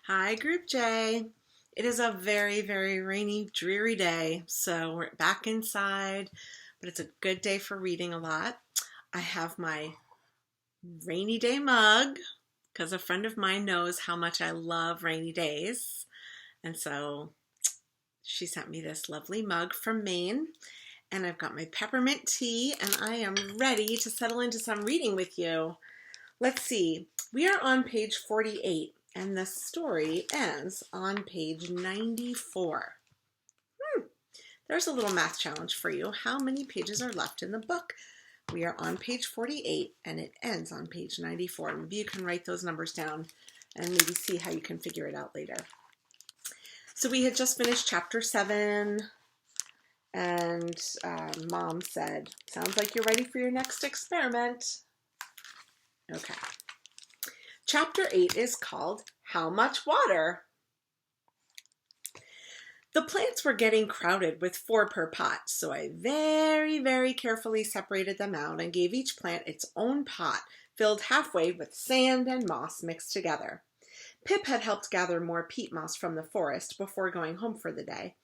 Hi, Group J. It is a very, very rainy, dreary day, so we're back inside, but it's a good day for reading a lot. I have my rainy day mug because a friend of mine knows how much I love rainy days, and so she sent me this lovely mug from Maine, and I've got my peppermint tea, and I am ready to settle into some reading with you. Let's see. We are on page 48. And the story ends on page 94. There's a little math challenge for you. How many pages are left in the book? We are on page 48 and it ends on page 94. Maybe you can write those numbers down and maybe see how you can figure it out later. So we had just finished chapter 7 and Mom said, sounds like you're ready for your next experiment. Okay. Chapter 8 is called How Much Water? The plants were getting crowded with 4 per pot, so I very, very carefully separated them out and gave each plant its own pot, filled halfway with sand and moss mixed together. Pip had helped gather more peat moss from the forest before going home for the day.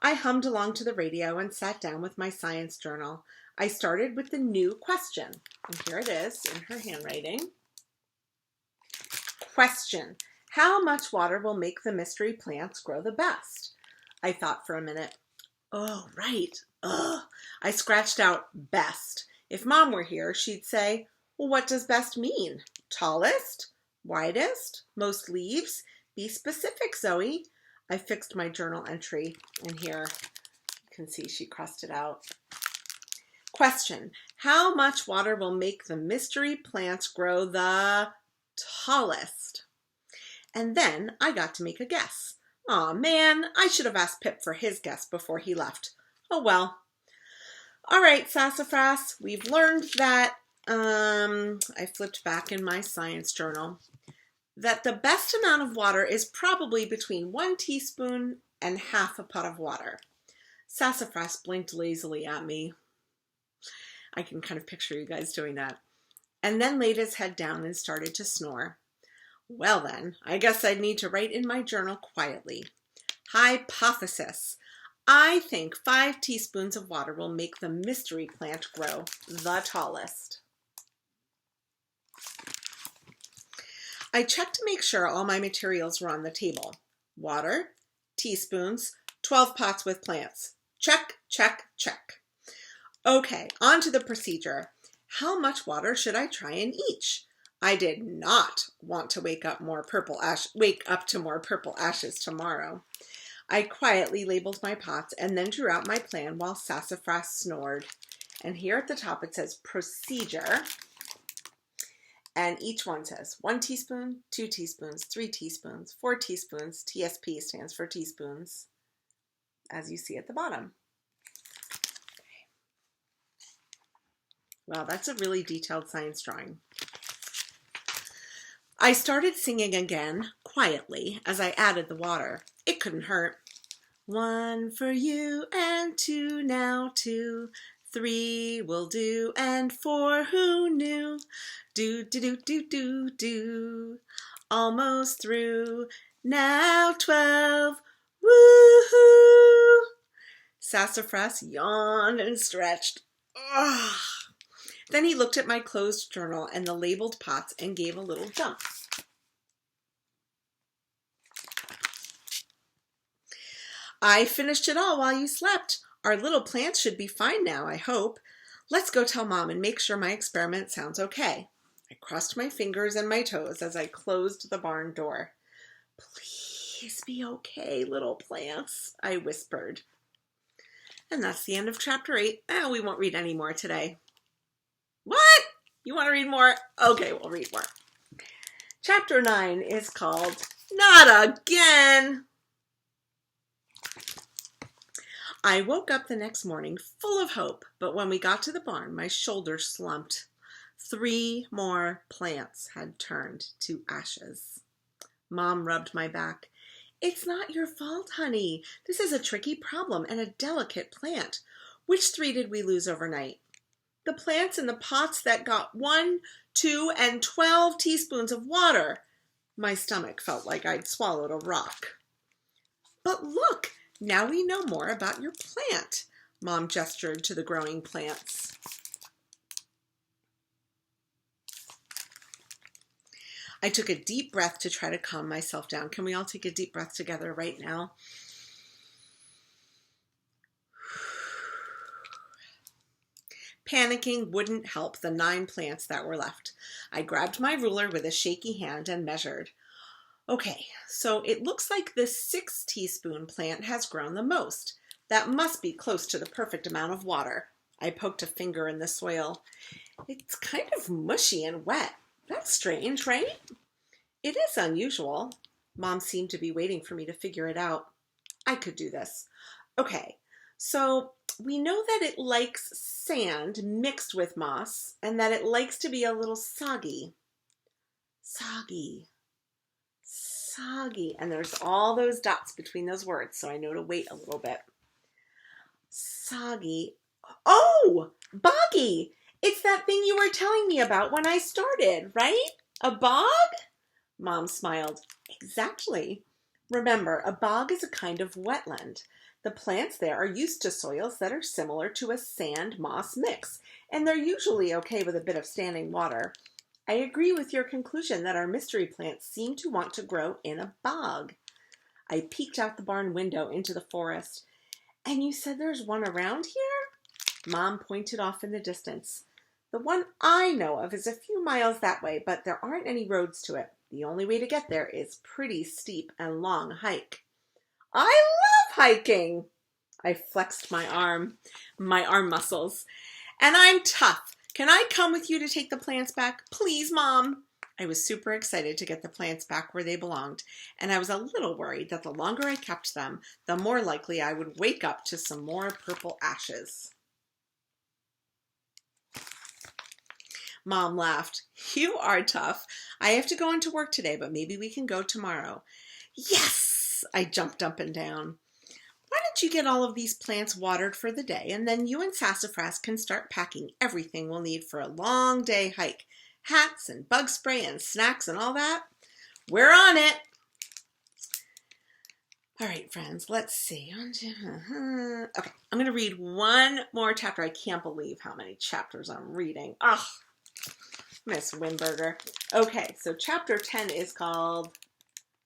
I hummed along to the radio and sat down with my science journal. I started with the new question, and here it is in her handwriting. Question: how much water will make the mystery plants grow the best? I thought for a minute. Oh, right. Ugh. I scratched out best. If Mom were here, she'd say, well, what does best mean? Tallest? Widest? Most leaves? Be specific, Zoey. I fixed my journal entry, and here you can see she crossed it out. Question: how much water will make the mystery plants grow the tallest? And then I got to make a guess. Aw, man, I should have asked Pip for his guess before he left. Oh well. All right, Sassafras, we've learned that, I flipped back in my science journal, that the best amount of water is probably between 1 teaspoon and half a pot of water. Sassafras blinked lazily at me. I can kind of picture you guys doing that. And then laid his head down and started to snore. Well then, I guess I'd need to write in my journal quietly. Hypothesis: I think 5 teaspoons of water will make the mystery plant grow the tallest. I checked to make sure all my materials were on the table. Water, teaspoons, 12 pots with plants. Check, check, check. Okay, on to the procedure. How much water should I try in each? I did not want to wake up to more purple ashes tomorrow. I quietly labeled my pots and then drew out my plan while Sassafras snored. And here at the top it says procedure. And each one says 1 teaspoon, 2 teaspoons, 3 teaspoons, 4 teaspoons. TSP stands for teaspoons, as you see at the bottom. Wow, that's a really detailed science drawing. I started singing again, quietly, as I added the water. It couldn't hurt. 1 for you and 2 now, 2. 3 will do and 4 who knew. Do, do, do, do, do, do. Almost through. Now 12. Woohoo! Sassafras yawned and stretched. Ugh. Then he looked at my closed journal and the labeled pots and gave a little jump. I finished it all while you slept. Our little plants should be fine now, I hope. Let's go tell Mom and make sure my experiment sounds okay. I crossed my fingers and my toes as I closed the barn door. Please be okay, little plants, I whispered. And that's the end of chapter 8. We won't read any more today. What? You want to read more? Okay, we'll read more. Chapter 9 is called Not Again. I woke up the next morning full of hope, but when we got to the barn, my shoulder slumped. 3 more plants had turned to ashes. Mom rubbed my back. It's not your fault, honey. This is a tricky problem and a delicate plant. Which 3 did we lose overnight? The plants in the pots that got 1, 2, and 12 teaspoons of water. My stomach felt like I'd swallowed a rock. But look, now we know more about your plant, Mom gestured to the growing plants. I took a deep breath to try to calm myself down. Can we all take a deep breath together right now? Panicking wouldn't help the 9 plants that were left. I grabbed my ruler with a shaky hand and measured. Okay, so it looks like this 6 teaspoon plant has grown the most. That must be close to the perfect amount of water. I poked a finger in the soil. It's kind of mushy and wet. That's strange, right? It is unusual. Mom seemed to be waiting for me to figure it out. I could do this. Okay, so we know that it likes sand mixed with moss and that it likes to be a little soggy. Soggy. Soggy. And there's all those dots between those words, so I know to wait a little bit. Soggy. Oh, boggy. It's that thing you were telling me about when I started, right? A bog? Mom smiled. Exactly. Remember, a bog is a kind of wetland. The plants there are used to soils that are similar to a sand-moss mix, and they're usually okay with a bit of standing water. I agree with your conclusion that our mystery plants seem to want to grow in a bog. I peeked out the barn window into the forest. And you said there's one around here? Mom pointed off in the distance. The one I know of is a few miles that way, but there aren't any roads to it. The only way to get there is pretty steep and long hike. I love hiking! I flexed my arm muscles. And I'm tough. Can I come with you to take the plants back? Please, Mom. I was super excited to get the plants back where they belonged, and I was a little worried that the longer I kept them, the more likely I would wake up to some more purple ashes. Mom laughed. You are tough. I have to go into work today, but maybe we can go tomorrow. Yes! I jumped up and down. Why don't you get all of these plants watered for the day, and then you and Sassafras can start packing everything we'll need for a long day hike. Hats and bug spray and snacks and all that. We're on it. All right, friends, let's see. Okay, I'm going to read one more chapter. I can't believe how many chapters I'm reading. Ugh, Miss Wimberger. Okay, so chapter 10 is called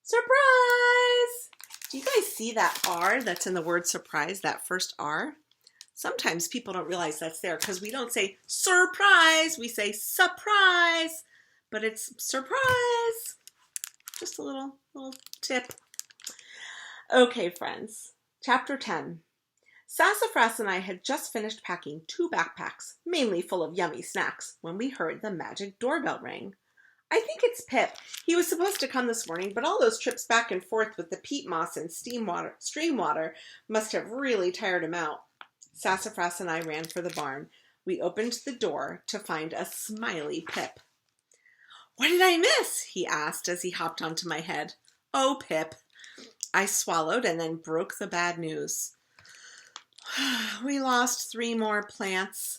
Surprise. Do you guys see that R that's in the word surprise, that first R? Sometimes people don't realize that's there because we don't say surprise, we say surprise, but it's surprise. Just a little tip. Okay, friends, chapter 10. Sassafras and I had just finished packing 2 backpacks, mainly full of yummy snacks, when we heard the magic doorbell ring. I think it's Pip. He was supposed to come this morning, but all those trips back and forth with the peat moss and stream water must have really tired him out. Sassafras and I ran for the barn. We opened the door to find a smiley Pip. What did I miss? He asked as he hopped onto my head. Oh, Pip. I swallowed and then broke the bad news. We lost 3 more plants,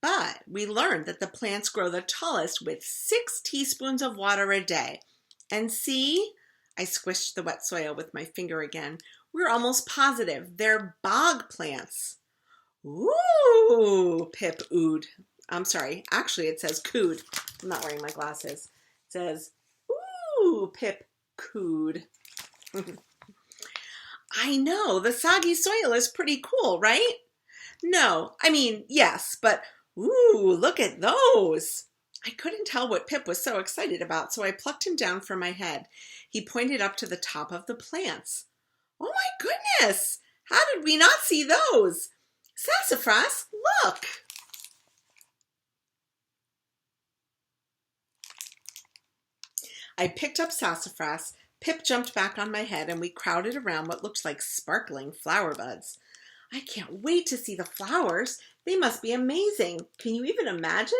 but we learned that the plants grow the tallest with 6 teaspoons of water a day. And see, I squished the wet soil with my finger again. We're almost positive they're bog plants. Ooh, Pip oohed. I'm sorry, actually it says cooed. I'm not wearing my glasses. It says, ooh, Pip cooed. I know, the soggy soil is pretty cool, right? No, I mean, yes, but ooh, look at those. I couldn't tell what Pip was so excited about, so I plucked him down from my head. He pointed up to the top of the plants. Oh my goodness! How did we not see those? Sassafras, look! I picked up Sassafras. Pip jumped back on my head, and we crowded around what looked like sparkling flower buds. I can't wait to see the flowers. They must be amazing. Can you even imagine?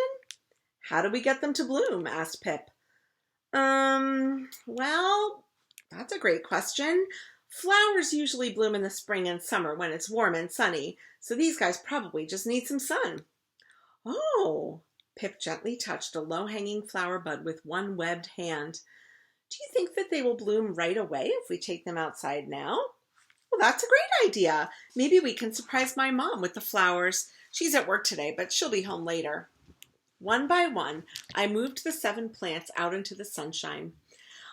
How do we get them to bloom? Asked Pip. Well, that's a great question. Flowers usually bloom in the spring and summer when it's warm and sunny, so these guys probably just need some sun. Oh, Pip gently touched a low-hanging flower bud with one webbed hand. Do you think that they will bloom right away if we take them outside now? Well, that's a great idea. Maybe we can surprise my mom with the flowers. She's at work today, but she'll be home later. One by one, I moved the 7 plants out into the sunshine.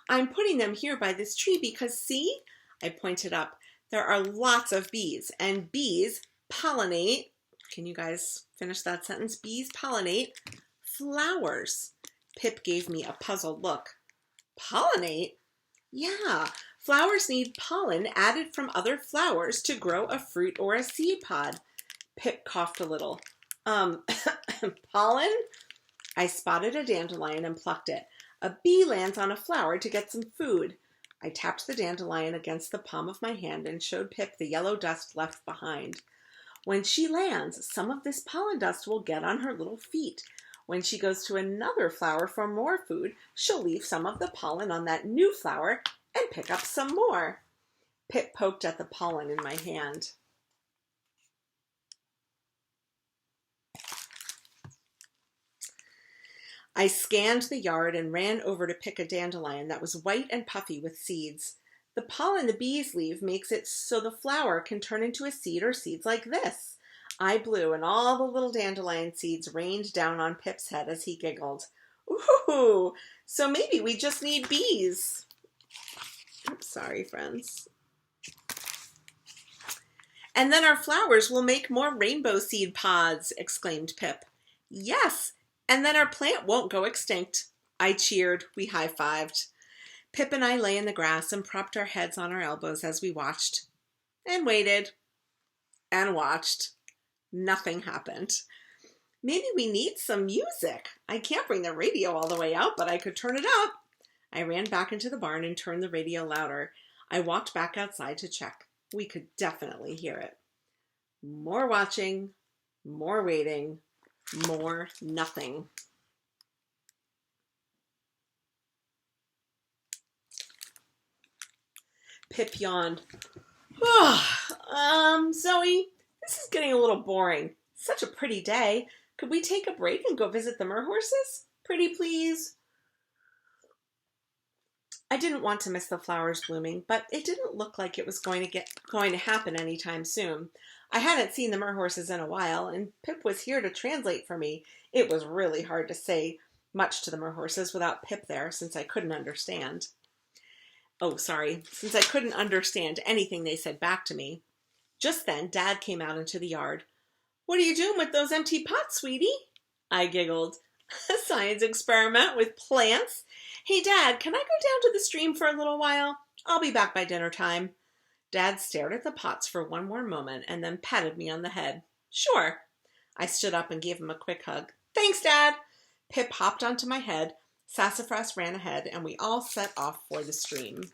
I'm putting them here by this tree because, see, I pointed up, there are lots of bees, and bees pollinate. Can you guys finish that sentence? Bees pollinate flowers. Pip gave me a puzzled look. Pollinate? Yeah, flowers need pollen added from other flowers to grow a fruit or a seed pod. Pip coughed a little. Pollen? I spotted a dandelion and plucked it. A bee lands on a flower to get some food. I tapped the dandelion against the palm of my hand and showed Pip the yellow dust left behind. When she lands, some of this pollen dust will get on her little feet. When she goes to another flower for more food, she'll leave some of the pollen on that new flower and pick up some more. Pip poked at the pollen in my hand. I scanned the yard and ran over to pick a dandelion that was white and puffy with seeds. The pollen the bees leave makes it so the flower can turn into a seed or seeds like this. I blew and all the little dandelion seeds rained down on Pip's head as he giggled. Ooh, so maybe we just need bees. I'm sorry, friends. And then our flowers will make more rainbow seed pods, exclaimed Pip. Yes, and then our plant won't go extinct. I cheered. We high-fived. Pip and I lay in the grass and propped our heads on our elbows as we watched. And waited. And watched. Nothing happened. Maybe we need some music. I can't bring the radio all the way out, but I could turn it up. I ran back into the barn and turned the radio louder. I walked back outside to check. We could definitely hear it. More watching, more waiting, more nothing. Pip yawned. Zoey, this is getting a little boring. Such a pretty day. Could we take a break and go visit the merhorses? Pretty please. I didn't want to miss the flowers blooming, but it didn't look like it was going to happen anytime soon. I hadn't seen the merhorses in a while, and Pip was here to translate for me. It was really hard to say much to the merhorses without Pip there, since I couldn't understand. Since I couldn't understand anything they said back to me. Just then, Dad came out into the yard. What are you doing with those empty pots, sweetie? I giggled. A science experiment with plants? Hey, Dad, can I go down to the stream for a little while? I'll be back by dinner time. Dad stared at the pots for one more moment and then patted me on the head. Sure. I stood up and gave him a quick hug. Thanks, Dad. Pip hopped onto my head, Sassafras ran ahead, and we all set off for the stream.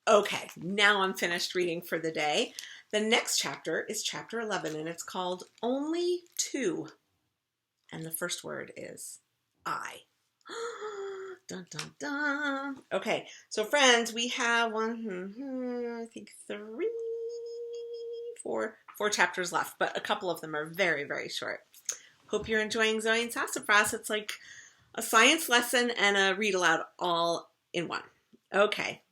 Okay, now I'm finished reading for the day. The next chapter is chapter 11, and it's called Only Two. And the first word is I. Dun, dun, dun. Okay, so friends, we have four chapters left, but a couple of them are very, very short. Hope you're enjoying Zoey and Sassafras. It's like a science lesson and a read aloud all in one. Okay,